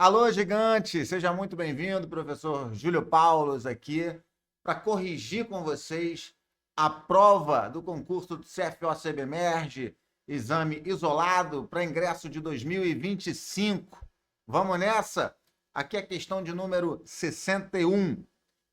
Alô, gigante! Seja muito bem-vindo, professor Júlio Paulos aqui, para corrigir com vocês a prova do concurso do CFO-CBMERG, exame isolado para ingresso de 2025. Vamos nessa? Aqui é a questão de número 61.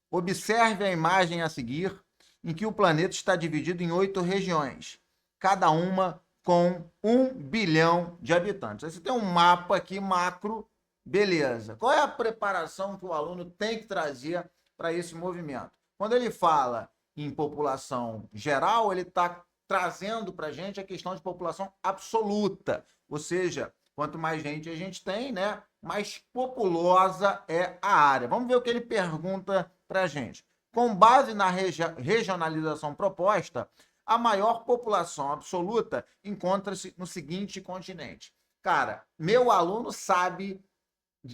Observe a imagem a seguir, em que o planeta está dividido em 8 regiões, cada uma com 1 bilhão de habitantes. Aí você tem um mapa aqui macro. Beleza. Qual é a preparação que o aluno tem que trazer para esse movimento? Quando ele fala em população geral, ele está trazendo para a gente a questão de população absoluta. Ou seja, quanto mais gente a gente tem, né, mais populosa é a área. Vamos ver o que ele pergunta para a gente. Com base na regionalização proposta, a maior população absoluta encontra-se no seguinte continente. Cara, meu aluno sabe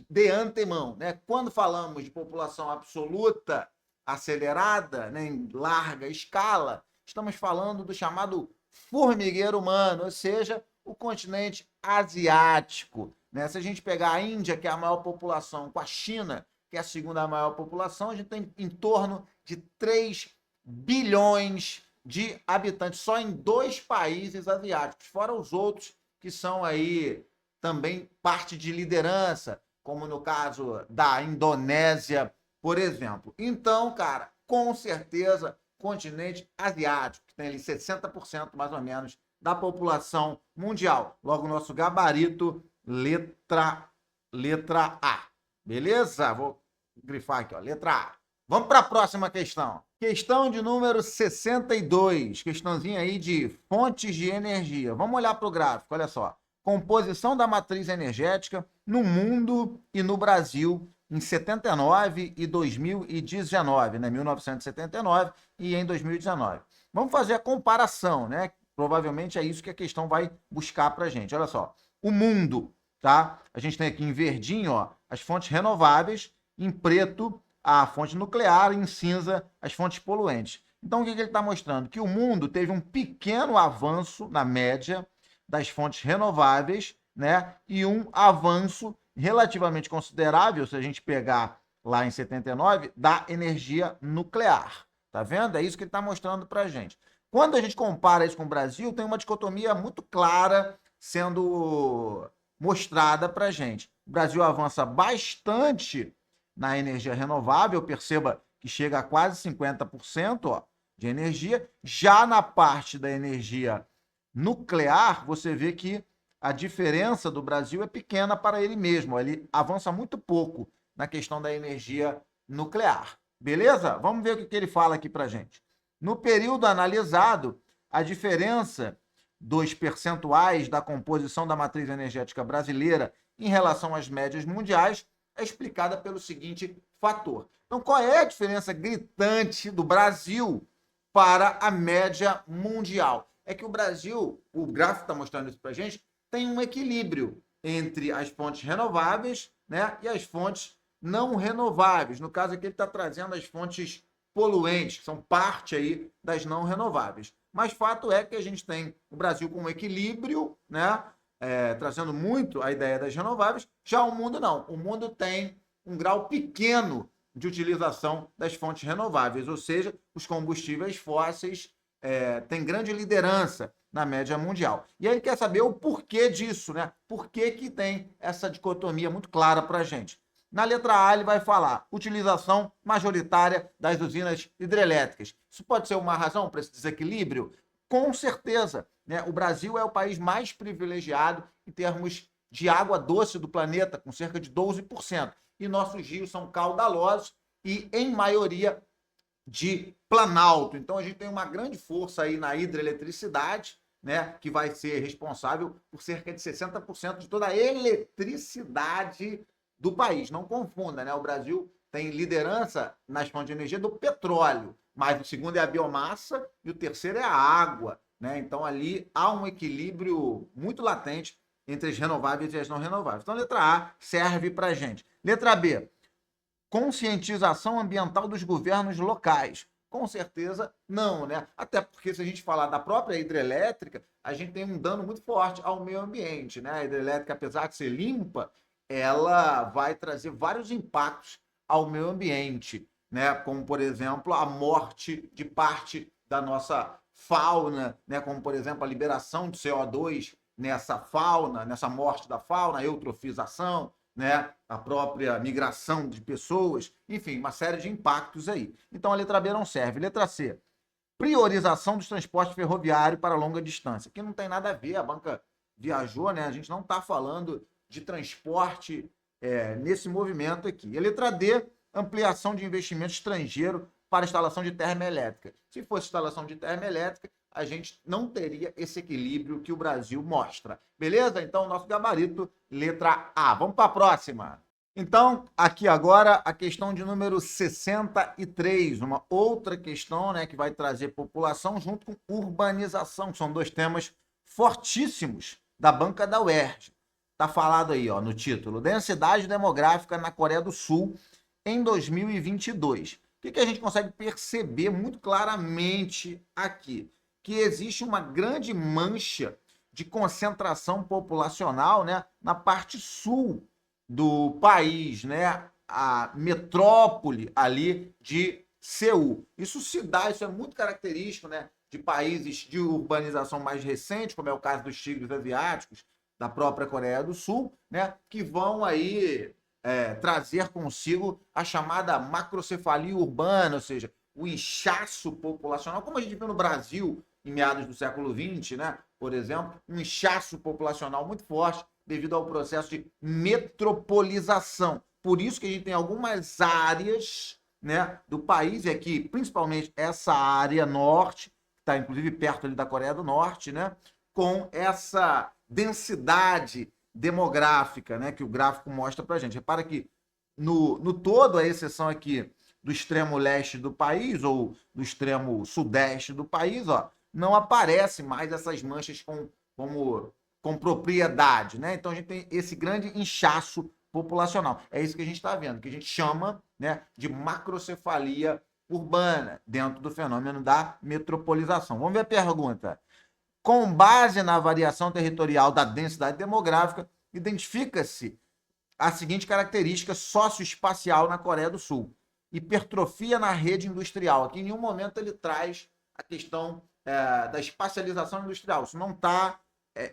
de antemão, né? Quando falamos de população absoluta acelerada, né, em larga escala, estamos falando do chamado formigueiro humano, ou seja, o continente asiático, né? Se a gente pegar a Índia, que é a maior população, com a China, que é a segunda maior população, a gente tem em torno de 3 bilhões de habitantes só em 2 países asiáticos, fora os outros que são aí também parte de liderança, como no caso da Indonésia, por exemplo. Então, cara, com certeza, continente asiático, que tem ali 60% mais ou menos da população mundial. Logo, nosso gabarito, letra A. Beleza? Vou grifar aqui, ó, letra A. Vamos para a próxima questão. Questão de número 62, questãozinha aí de fontes de energia. Vamos olhar para o gráfico, olha só. Composição da matriz energética no mundo e no Brasil em 79 e 2019, né? 1979 e em 2019. Vamos fazer a comparação, né? Provavelmente é isso que a questão vai buscar para a gente. Olha só, o mundo, tá? A gente tem aqui em verdinho, ó, as fontes renováveis, em preto a fonte nuclear e em cinza as fontes poluentes. Então o que ele está mostrando? Que o mundo teve um pequeno avanço na média das fontes renováveis, né? E um avanço relativamente considerável, se a gente pegar lá em 79, da energia nuclear. Tá vendo? É isso que ele está mostrando para a gente. Quando a gente compara isso com o Brasil, tem uma dicotomia muito clara sendo mostrada para a gente. O Brasil avança bastante na energia renovável, perceba que chega a quase 50%, ó, de energia. Já na parte da energia nuclear, você vê que a diferença do Brasil é pequena para ele mesmo. Ele avança muito pouco na questão da energia nuclear. Beleza? Vamos ver o que ele fala aqui para a gente. No período analisado, a diferença dos percentuais da composição da matriz energética brasileira em relação às médias mundiais é explicada pelo seguinte fator. Então, qual é a diferença gritante do Brasil para a média mundial? É que o Brasil, o gráfico está mostrando isso para a gente, tem um equilíbrio entre as fontes renováveis, né, e as fontes não renováveis. No caso aqui, ele está trazendo as fontes poluentes, que são parte aí das não renováveis. Mas fato é que a gente tem o Brasil com um equilíbrio, né, trazendo muito a ideia das renováveis, já o mundo não. O mundo tem um grau pequeno de utilização das fontes renováveis, ou seja, os combustíveis fósseis têm grande liderança na média mundial. E aí ele quer saber o porquê disso, né? Por que tem essa dicotomia muito clara para a gente. Na letra A, ele vai falar utilização majoritária das usinas hidrelétricas. Isso pode ser uma razão para esse desequilíbrio? Com certeza, né? O Brasil é o país mais privilegiado em termos de água doce do planeta, com cerca de 12%. E nossos rios são caudalosos e, em maioria, de planalto. Então, a gente tem uma grande força aí na hidroeletricidade, né, que vai ser responsável por cerca de 60% de toda a eletricidade do país. Não confunda, né? O Brasil tem liderança nas fontes de energia do petróleo, mas o segundo é a biomassa e o terceiro é a água, né? Então, ali há um equilíbrio muito latente entre as renováveis e as não renováveis. Então, a letra A serve para a gente. Letra B, conscientização ambiental dos governos locais. Com certeza não, né? Até porque se a gente falar da própria hidrelétrica, a gente tem um dano muito forte ao meio ambiente, né? A hidrelétrica, apesar de ser limpa, ela vai trazer vários impactos ao meio ambiente, né? Como, por exemplo, a morte de parte da nossa fauna, né? Como, por exemplo, a liberação de CO2 nessa fauna, nessa morte da fauna, a eutrofização, né? A própria migração de pessoas, enfim, uma série de impactos aí. Então, a letra B não serve. Letra C, priorização dos transportes ferroviários para longa distância, que não tem nada a ver, a banca viajou, né? A gente não está falando de transporte nesse movimento aqui. E a letra D, ampliação de investimento estrangeiro para instalação de termoelétrica. Se fosse instalação de termoelétrica, a gente não teria esse equilíbrio que o Brasil mostra. Beleza? Então, nosso gabarito, letra A. Vamos para a próxima. Então, aqui agora, a questão de número 63, uma outra questão, né, que vai trazer população junto com urbanização, que são dois temas fortíssimos da banca da UERJ. Está falado aí, ó, no título, densidade demográfica na Coreia do Sul em 2022. O que a gente consegue perceber muito claramente aqui? Que existe uma grande mancha de concentração populacional, né, na parte sul do país, né? A metrópole ali de Seul. Isso é muito característico, né, de países de urbanização mais recente, como é o caso dos tigres asiáticos, da própria Coreia do Sul, né, que vão aí trazer consigo a chamada macrocefalia urbana, ou seja, o inchaço populacional, como a gente viu no Brasil em meados do século XX, né, por exemplo, um inchaço populacional muito forte devido ao processo de metropolização. Por isso que a gente tem algumas áreas, né, do país, e aqui principalmente essa área norte, que está inclusive perto ali da Coreia do Norte, né, com essa densidade demográfica, né, que o gráfico mostra para a gente. Repara que no todo, a exceção aqui do extremo leste do país ou do extremo sudeste do país, ó, não aparece mais essas manchas com propriedade, né? Então a gente tem esse grande inchaço populacional. É isso que a gente está vendo, que a gente chama, né, de macrocefalia urbana, dentro do fenômeno da metropolização. Vamos ver a pergunta. Com base na variação territorial da densidade demográfica, identifica-se a seguinte característica socioespacial na Coreia do Sul: hipertrofia na rede industrial. Aqui em nenhum momento ele traz a questão da espacialização industrial. Isso não está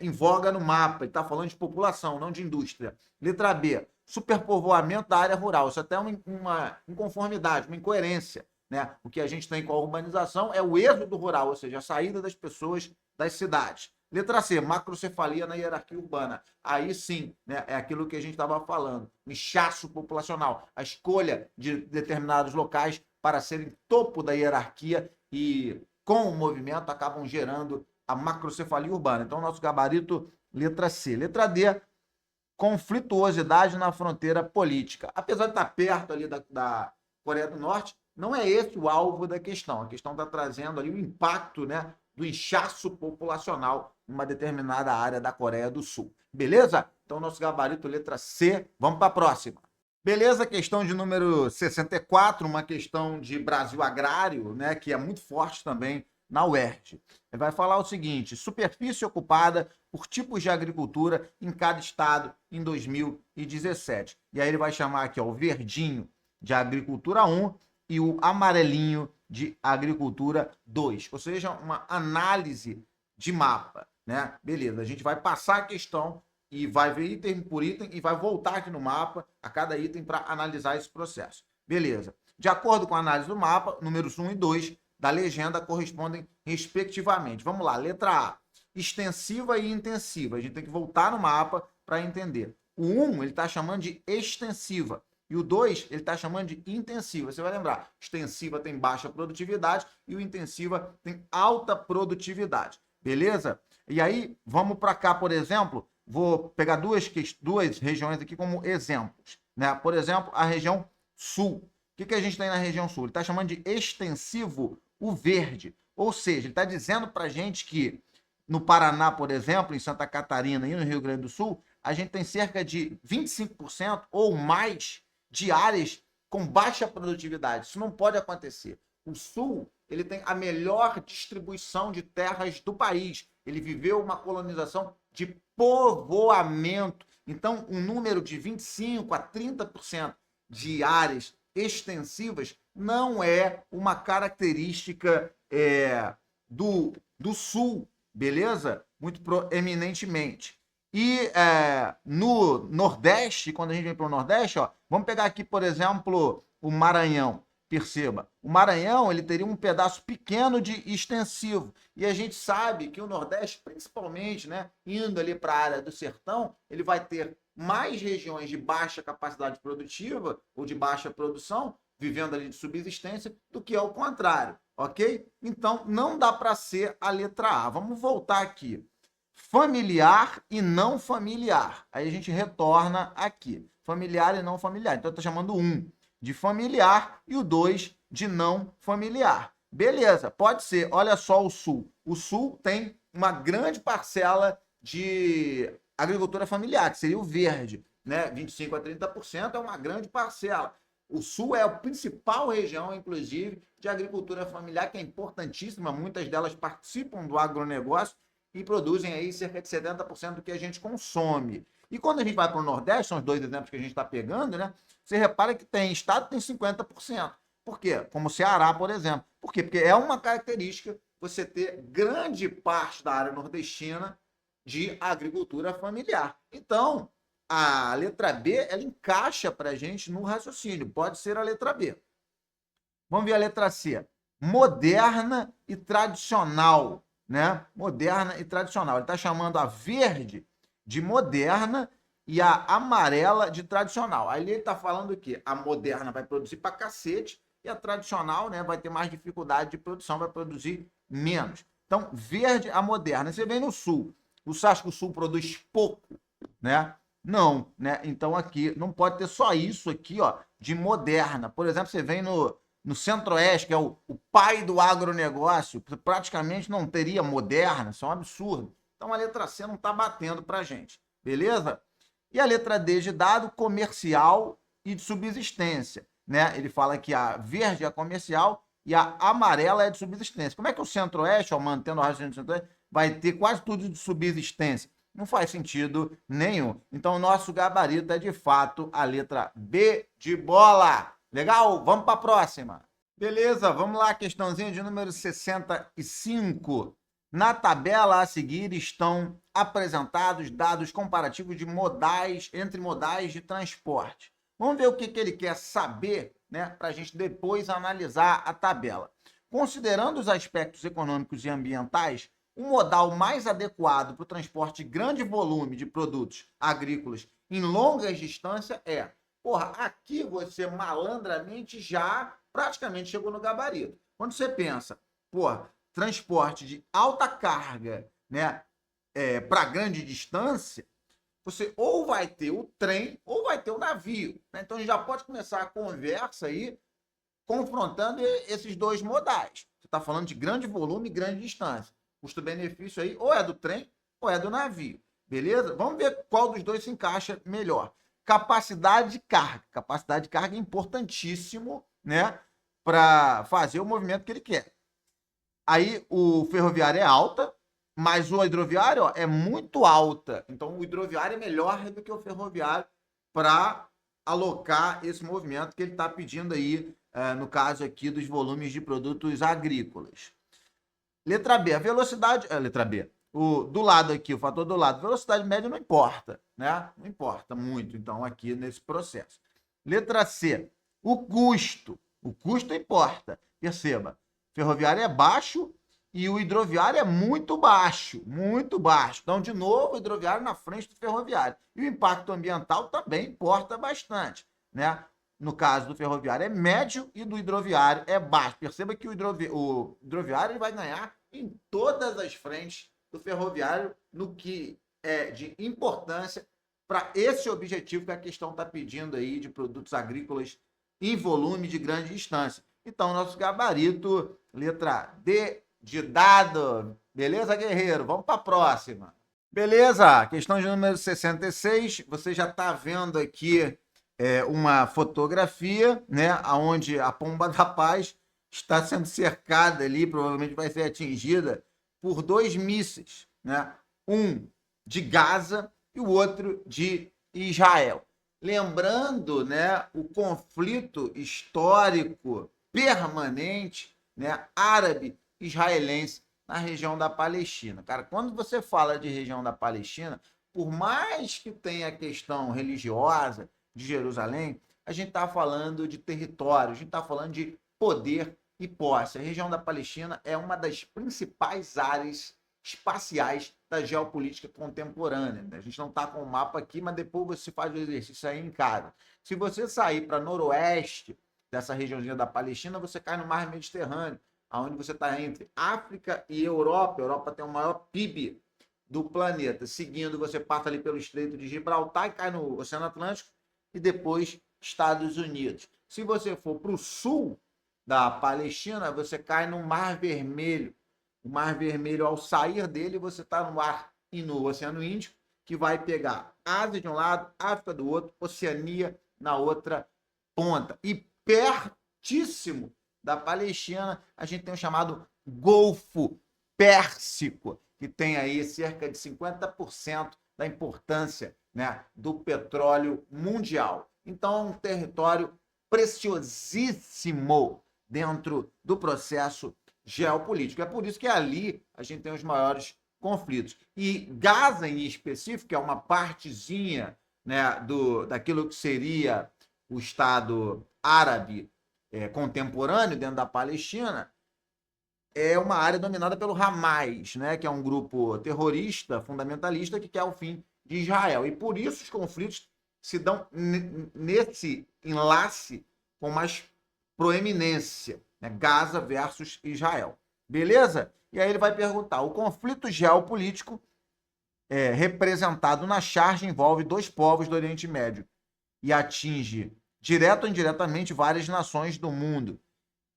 em voga no mapa. Ele está falando de população, não de indústria. Letra B, superpovoamento da área rural. Isso até é uma inconformidade, uma incoerência, né? O que a gente tem com a urbanização é o êxodo rural, ou seja, a saída das pessoas das cidades. Letra C, macrocefalia na hierarquia urbana. Aí sim, né, é aquilo que a gente estava falando, o inchaço populacional, a escolha de determinados locais para serem topo da hierarquia e, com o movimento, acabam gerando a macrocefalia urbana. Então, nosso gabarito, letra C. Letra D, conflituosidade na fronteira política. Apesar de estar perto ali da Coreia do Norte, não é esse o alvo da questão. A questão está trazendo ali o impacto, né, do inchaço populacional numa determinada área da Coreia do Sul. Beleza? Então, nosso gabarito, letra C. Vamos para a próxima. Beleza? Questão de número 64, uma questão de Brasil agrário, né, que é muito forte também na UERJ. Ele vai falar o seguinte: superfície ocupada por tipos de agricultura em cada estado em 2017. E aí ele vai chamar aqui, ó, o verdinho de agricultura 1 e o amarelinho de agricultura 2, ou seja, uma análise de mapa, né? Beleza, a gente vai passar a questão e vai ver item por item e vai voltar aqui no mapa a cada item para analisar esse processo. Beleza. De acordo com a análise do mapa, números 1 e 2 da legenda correspondem respectivamente. Vamos lá, letra A, extensiva e intensiva. A gente tem que voltar no mapa para entender. O 1, ele está chamando de extensiva. E o 2, ele está chamando de intensiva. Você vai lembrar, extensiva tem baixa produtividade e o intensiva tem alta produtividade. Beleza? E aí, vamos para cá, por exemplo, vou pegar duas regiões aqui como exemplos, né? Por exemplo, a região sul. O que a gente tem na região sul? Ele está chamando de extensivo o verde. Ou seja, ele está dizendo para a gente que no Paraná, por exemplo, em Santa Catarina e no Rio Grande do Sul, a gente tem cerca de 25% ou mais de áreas com baixa produtividade. Isso não pode acontecer. O Sul, ele tem a melhor distribuição de terras do país. Ele viveu uma colonização de povoamento Então, um número de 25% a 30% de áreas extensivas não é uma característica do Sul, beleza? Muito proeminentemente. E no Nordeste, quando a gente vem para o Nordeste, ó, vamos pegar aqui, por exemplo, o Maranhão. Perceba, o Maranhão ele teria um pedaço pequeno de extensivo. E a gente sabe que o Nordeste, principalmente, né, indo ali para a área do sertão, ele vai ter mais regiões de baixa capacidade produtiva ou de baixa produção, vivendo ali de subsistência, do que ao contrário, ok? Então, não dá para ser a letra A. Vamos voltar aqui. Familiar e não familiar. Aí a gente retorna aqui. Familiar e não familiar. Então, eu estou chamando 1 de familiar e o 2 de não familiar. Beleza, pode ser. Olha só o Sul. O Sul tem uma grande parcela de agricultura familiar, que seria o verde, né? 25% a 30% é uma grande parcela. O Sul é a principal região, inclusive, de agricultura familiar, que é importantíssima. Muitas delas participam do agronegócio e produzem aí cerca de 70% do que a gente consome. E quando a gente vai para o Nordeste, são os dois exemplos que a gente está pegando, né? Você repara que tem estado que tem 50%. Por quê? Como o Ceará, por exemplo. Por quê? Porque é uma característica você ter grande parte da área nordestina de agricultura familiar. Então, a letra B, ela encaixa para a gente no raciocínio. Pode ser a letra B. Vamos ver a letra C. Moderna e tradicional, né? Moderna e tradicional. Ele está chamando a verde de moderna e a amarela de tradicional. Aí ele está falando que a moderna vai produzir para cacete e a tradicional, né, vai ter mais dificuldade de produção, vai produzir menos. Então, verde a moderna. Você vem no sul. Você acha que o sul produz pouco, né? Não, né? Então aqui não pode ter só isso aqui, ó, de moderna. Por exemplo, você vem no Centro-Oeste, que é o pai do agronegócio, praticamente não teria moderna, isso é um absurdo. Então a letra C não está batendo para a gente, beleza? E a letra D de dado comercial e de subsistência, né? Ele fala que a verde é comercial e a amarela é de subsistência. Como é que o Centro-Oeste, mantendo o raciocínio do Centro-Oeste, vai ter quase tudo de subsistência? Não faz sentido nenhum. Então, o nosso gabarito é, de fato, a letra B de bola. Legal? Vamos para a próxima. Beleza, vamos lá, questãozinha de número 65. Na tabela a seguir estão apresentados dados comparativos de modais, entre modais de transporte. Vamos ver o que ele quer saber, né, para a gente depois analisar a tabela. Considerando os aspectos econômicos e ambientais, o modal mais adequado para o transporte de grande volume de produtos agrícolas em longas distâncias é... Porra, aqui você malandramente já praticamente chegou no gabarito. Quando você pensa, porra, transporte de alta carga, né, para grande distância, você ou vai ter o trem ou vai ter o navio, né? Então a gente já pode começar a conversa aí confrontando esses dois modais. Você está falando de grande volume e grande distância. Custo-benefício aí ou é do trem ou é do navio. Beleza? Vamos ver qual dos dois se encaixa melhor. Capacidade de carga. Capacidade de carga é importantíssimo, né, para fazer o movimento que ele quer. Aí o ferroviário é alta, mas o hidroviário, ó, é muito alta. Então o hidroviário é melhor do que o ferroviário para alocar esse movimento que ele está pedindo aí, no caso aqui dos volumes de produtos agrícolas. Letra B, a velocidade... letra B. Do lado aqui, o fator do lado, velocidade média não importa, né? Não importa muito, então, aqui nesse processo. Letra C, o custo. O custo importa. Perceba, ferroviário é baixo e o hidroviário é muito baixo, muito baixo. Então, de novo, o hidroviário na frente do ferroviário. E o impacto ambiental também importa bastante, né? No caso do ferroviário é médio e do hidroviário é baixo. Perceba que o hidroviário ele vai ganhar em todas as frentes do ferroviário no que é de importância para esse objetivo que a questão está pedindo aí de produtos agrícolas em volume de grande distância. Então, nosso gabarito, letra D de dado. Beleza, guerreiro? Vamos para a próxima. Beleza, questão de número 66. Você já está vendo aqui uma fotografia, né, onde a Pomba da Paz está sendo cercada ali, provavelmente vai ser atingida por 2 mísseis, né? Um de Gaza e o outro de e Israel. Lembrando, né, o conflito histórico permanente, né, árabe-israelense na região da Palestina. Cara, quando você fala de região da Palestina, por mais que tenha a questão religiosa de Jerusalém, a gente está falando de território, a gente está falando de poder e posse. A região da Palestina é uma das principais áreas espaciais da geopolítica contemporânea. A gente não está com o mapa aqui, mas depois você faz o exercício aí em casa. Se você sair para noroeste dessa regiãozinha da Palestina, você cai no mar Mediterrâneo, onde você está entre África e Europa. A Europa tem o maior PIB do planeta. Seguindo, você passa ali pelo Estreito de Gibraltar e cai no Oceano Atlântico e depois Estados Unidos. Se você for para o sul da Palestina, você cai no Mar Vermelho. O Mar Vermelho, ao sair dele, você está no mar e no Oceano Índico, que vai pegar Ásia de um lado, África do outro, Oceania na outra ponta. E pertíssimo da Palestina, a gente tem o chamado Golfo Pérsico, que tem aí cerca de 50% da importância, né, do petróleo mundial. Então, é um território preciosíssimo dentro do processo geopolítico. É por isso que ali a gente tem os maiores conflitos. E Gaza, em específico, é uma partezinha, né, daquilo que seria o Estado árabe contemporâneo dentro da Palestina, é uma área dominada pelo Hamas, né, que é um grupo terrorista, fundamentalista, que quer o fim de Israel. E por isso os conflitos se dão nesse enlace com mais proeminência, né? Gaza versus Israel. Beleza? E aí ele vai perguntar: o conflito geopolítico representado na charge envolve dois povos do Oriente Médio e atinge, direto ou indiretamente, várias nações do mundo,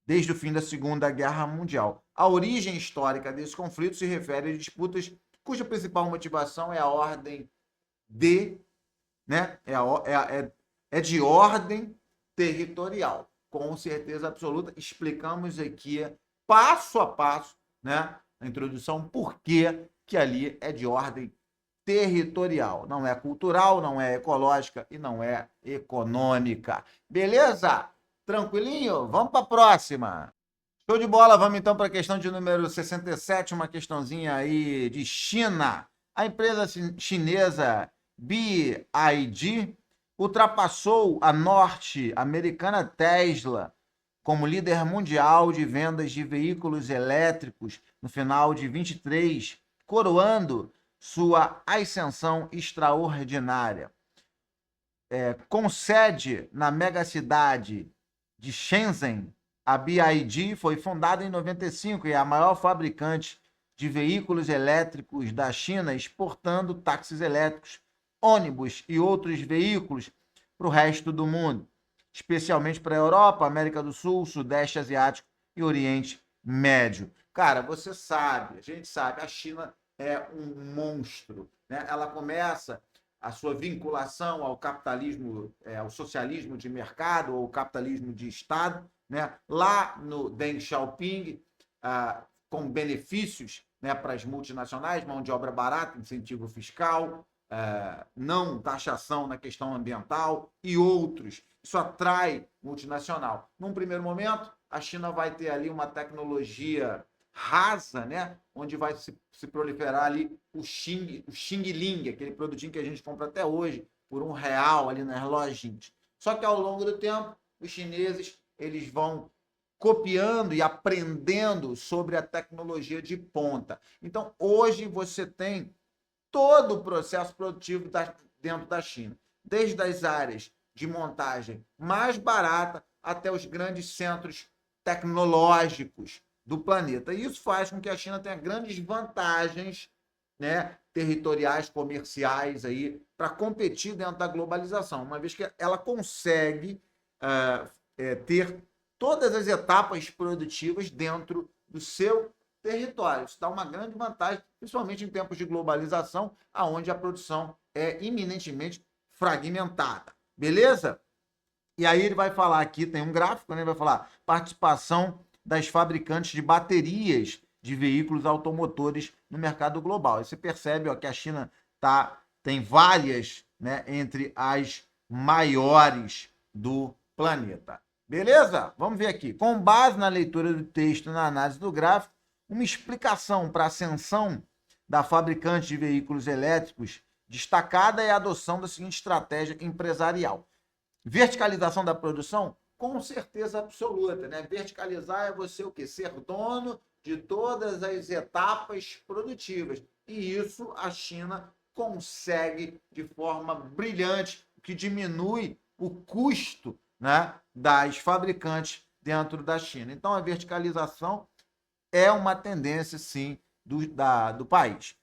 desde o fim da Segunda Guerra Mundial. A origem histórica desse conflito se refere a disputas cuja principal motivação é a ordem né? É de ordem territorial. Com certeza absoluta, explicamos aqui passo a passo, né, na introdução, por que ali é de ordem territorial. Não é cultural, não é ecológica e não é econômica. Beleza? Tranquilinho? Vamos para a próxima. Show de bola, vamos então para a questão de número 67, uma questãozinha aí de China. A empresa chinesa BYD ultrapassou a norte-americana Tesla como líder mundial de vendas de veículos elétricos no final de 23, coroando sua ascensão extraordinária. Com sede na megacidade de Shenzhen, a BYD foi fundada em 95 e é a maior fabricante de veículos elétricos da China, exportando táxis elétricos, ônibus e outros veículos para o resto do mundo, especialmente para a Europa, América do Sul, Sudeste Asiático e Oriente Médio. Cara, você sabe, a gente sabe, a China é um monstro, né? Ela começa a sua vinculação ao capitalismo, ao socialismo de mercado, ou capitalismo de Estado, né? Lá no Deng Xiaoping, com benefícios, né, para as multinacionais, mão de obra barata, incentivo fiscal, não taxação na questão ambiental e outros. Isso atrai multinacional. Num primeiro momento, a China vai ter ali uma tecnologia rasa, né, onde vai se proliferar ali o Xing Ling, aquele produtinho que a gente compra até hoje por R$1 ali nas lojinhas. Só que ao longo do tempo, os chineses eles vão copiando e aprendendo sobre a tecnologia de ponta. Então, hoje você tem todo o processo produtivo dentro da China, desde as áreas de montagem mais barata até os grandes centros tecnológicos do planeta. E isso faz com que a China tenha grandes vantagens, né, territoriais, comerciais aí para competir dentro da globalização, uma vez que ela consegue ter todas as etapas produtivas dentro do seu território. Isso dá uma grande vantagem, principalmente em tempos de globalização, onde a produção é iminentemente fragmentada. Beleza? E aí ele vai falar aqui, tem um gráfico, né? Ele vai falar participação das fabricantes de baterias de veículos automotores no mercado global. E você percebe, ó, que a China tem várias, né, entre as maiores do planeta. Beleza? Vamos ver aqui. Com base na leitura do texto e na análise do gráfico, uma explicação para a ascensão da fabricante de veículos elétricos destacada é a adoção da seguinte estratégia empresarial. Verticalização da produção? Com certeza absoluta, né? Verticalizar é você o quê? Ser dono de todas as etapas produtivas. E isso a China consegue de forma brilhante, o que diminui o custo, né, das fabricantes dentro da China. Então, a verticalização é uma tendência, sim, do país.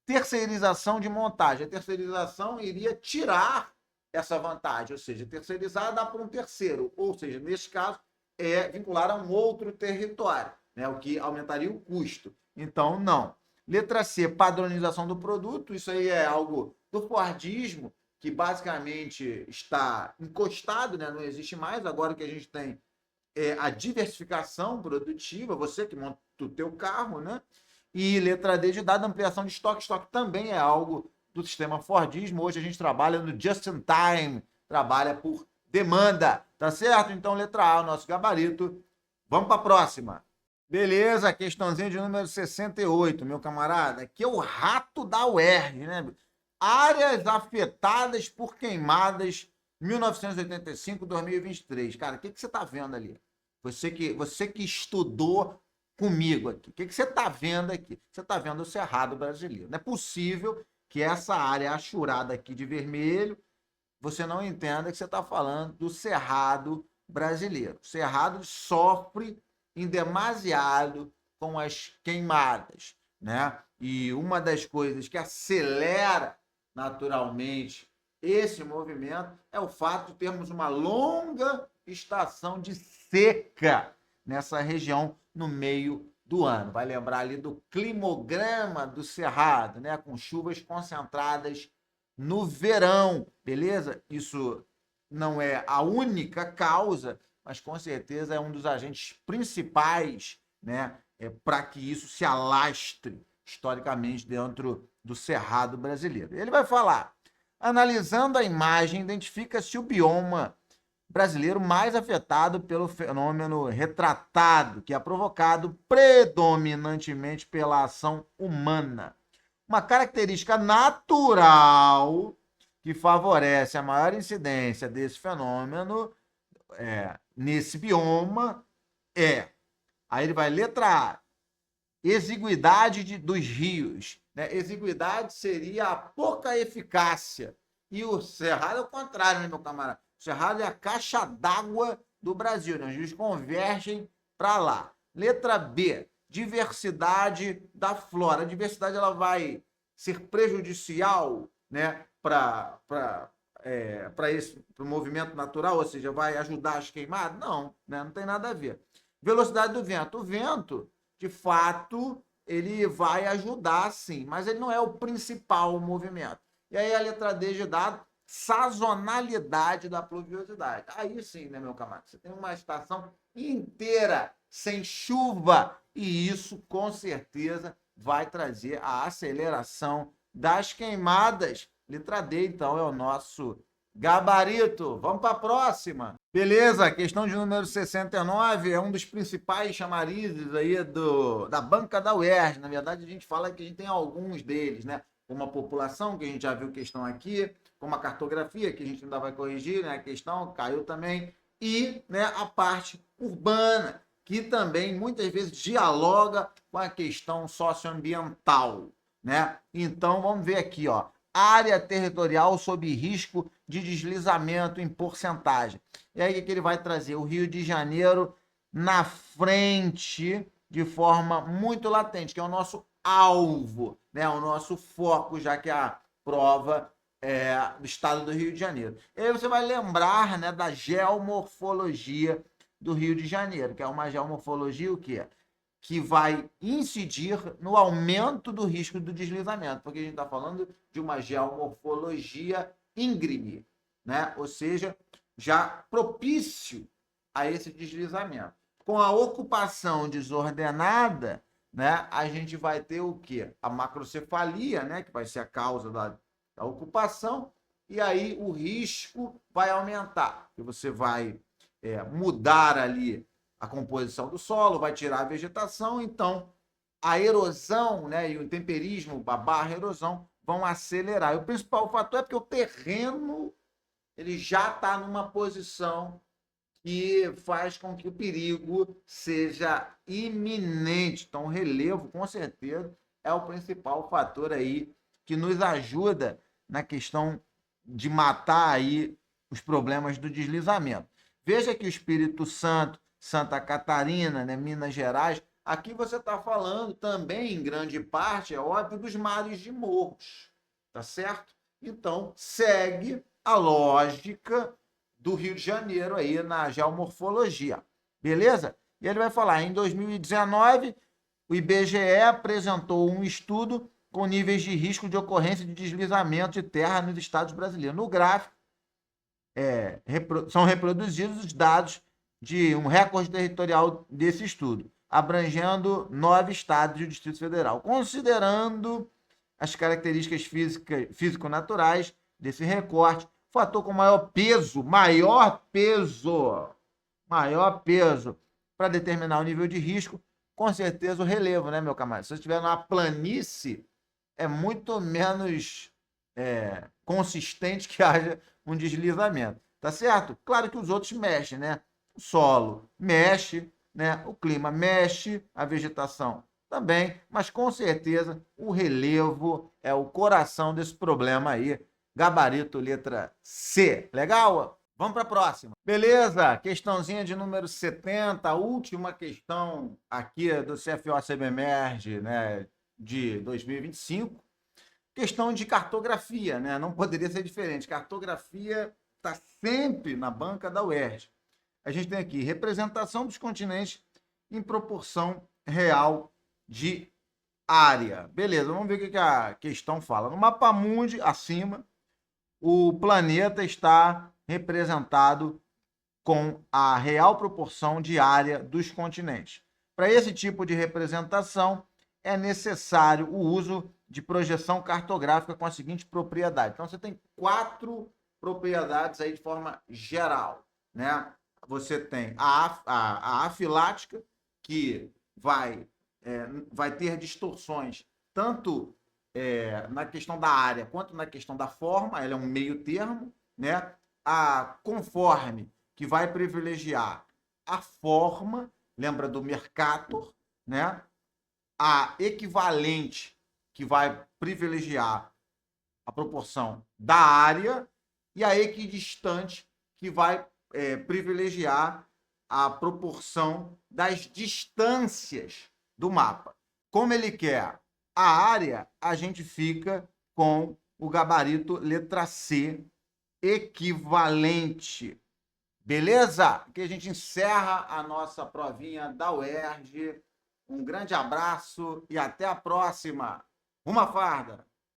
Terceirização de montagem. A terceirização iria tirar essa vantagem, ou seja, terceirizar dá para um terceiro, ou seja, nesse caso, é vincular a um outro território, né, o que aumentaria o custo. Então, não. Letra C, padronização do produto. Isso aí é algo do Fordismo, que basicamente está encostado, né, não existe mais. Agora que a gente tem a diversificação produtiva, você que monta o teu carro, né? E letra D de dado ampliação de estoque. Estoque também é algo do sistema Fordismo. Hoje a gente trabalha no just in time, trabalha por demanda, tá certo? Então, letra A, o nosso gabarito. Vamos para a próxima. Beleza, questãozinha de número 68, meu camarada. Aqui é o rato da UERJ, né? Áreas afetadas por queimadas 1985-2023. Cara, o que você está vendo ali? Você que estudou comigo aqui. O que você está vendo aqui? Você está vendo o Cerrado brasileiro. Não é possível que essa área achurada aqui de vermelho, você não entenda que você está falando do Cerrado brasileiro. O Cerrado sofre em demasiado com as queimadas, né? E uma das coisas que acelera naturalmente esse movimento é o fato de termos uma longa estação de seca nessa região no meio do ano. Vai lembrar ali do climograma do Cerrado, né? Com chuvas concentradas no verão, beleza? Isso não é a única causa, mas com certeza é um dos agentes principais, né, para que isso se alastre historicamente dentro do Cerrado brasileiro. Ele vai falar: analisando a imagem, identifica-se o bioma brasileiro mais afetado pelo fenômeno retratado, que é provocado predominantemente pela ação humana. Uma característica natural que favorece a maior incidência desse fenômeno nesse bioma é. Aí ele vai, letra A, exiguidade dos rios. Né? Exiguidade seria a pouca eficácia. E o Cerrado é o contrário, né, meu camarada? O Cerrado é a caixa d'água do Brasil. Né? Os rios convergem para lá. Letra B, diversidade da flora. A diversidade ela vai ser prejudicial, né, para o movimento natural, ou seja, vai ajudar as queimadas? Não, né? Não tem nada a ver. Velocidade do vento. O vento, de fato, ele vai ajudar, sim, mas ele não é o principal movimento. E aí a letra D de dado, sazonalidade da pluviosidade. Aí sim, né, meu camarada? Você tem uma estação inteira sem chuva e isso, com certeza, vai trazer a aceleração das queimadas. Letra D, então, é o nosso gabarito. Vamos para a próxima. Beleza, questão de número 69 é um dos principais chamarizes aí da banca da UERJ. Na verdade, a gente fala que a gente tem alguns deles, né? Como a população, que a gente já viu questão aqui, como a cartografia, que a gente ainda vai corrigir, né? A questão caiu também. E, né, a parte urbana, que também muitas vezes dialoga com a questão socioambiental, né? Então, vamos ver aqui, ó. Área territorial sob risco de deslizamento em porcentagem. E aí o que ele vai trazer? O Rio de Janeiro na frente de forma muito latente, que é o nosso alvo, né? O nosso foco, já que a prova é do estado do Rio de Janeiro. E aí você vai lembrar, né, da geomorfologia do Rio de Janeiro, que é uma geomorfologia o quê? Que vai incidir no aumento do risco do deslizamento, porque a gente está falando de uma geomorfologia íngreme, né? Ou seja, já propício a esse deslizamento. Com a ocupação desordenada, né, a gente vai ter o quê? A macrocefalia, né, que vai ser a causa da ocupação, e aí o risco vai aumentar, porque você vai mudar ali a composição do solo, vai tirar a vegetação, então a erosão, né, e o temperismo, a barra erosão, vão acelerar. E o principal fator é porque o terreno ele já está numa posição que faz com que o perigo seja iminente. Então, o relevo, com certeza, é o principal fator aí que nos ajuda na questão de matar aí os problemas do deslizamento. Veja que o Espírito Santo, Santa Catarina, né, Minas Gerais, aqui você está falando também, em grande parte, é óbvio, dos mares de morros, tá certo? Então, segue a lógica do Rio de Janeiro aí na geomorfologia, beleza? E ele vai falar, em 2019, o IBGE apresentou um estudo com níveis de risco de ocorrência de deslizamento de terra nos estados brasileiros. No gráfico, são reproduzidos os dados de um recorde territorial desse estudo, abrangendo 9 estados e o Distrito Federal, considerando as características físico-naturais desse recorte, fator com maior peso para determinar o nível de risco, com certeza o relevo, né, meu camarada? Se você estiver numa planície, é muito menos consistente que haja um deslizamento, tá certo? Claro que os outros mexem, né? O solo mexe, né? O clima mexe, a vegetação também, mas com certeza o relevo é o coração desse problema aí. Gabarito letra C. Legal? Vamos para a próxima. Beleza? Questãozinha de número 70, a última questão aqui do CFO-CBMERG, né, de 2025. Questão de cartografia, né? Não poderia ser diferente. Cartografia está sempre na banca da UERJ. A gente tem aqui representação dos continentes em proporção real de área. Beleza, vamos ver o que a questão fala. No mapa mundi, acima, o planeta está representado com a real proporção de área dos continentes. Para esse tipo de representação, é necessário o uso de projeção cartográfica com a seguinte propriedade. Então, você tem 4 propriedades aí de forma geral, né? Você tem a afilática, que vai ter distorções tanto na questão da área quanto na questão da forma, ela é um meio termo, né? A conforme, que vai privilegiar a forma, lembra do Mercator, né? A equivalente, que vai privilegiar a proporção da área, e a equidistante, que vai privilegiar a proporção das distâncias do mapa. Como ele quer a área, a gente fica com o gabarito letra C, equivalente. Beleza? Aqui a gente encerra a nossa provinha da UERJ. Um grande abraço e até a próxima. Uma farda!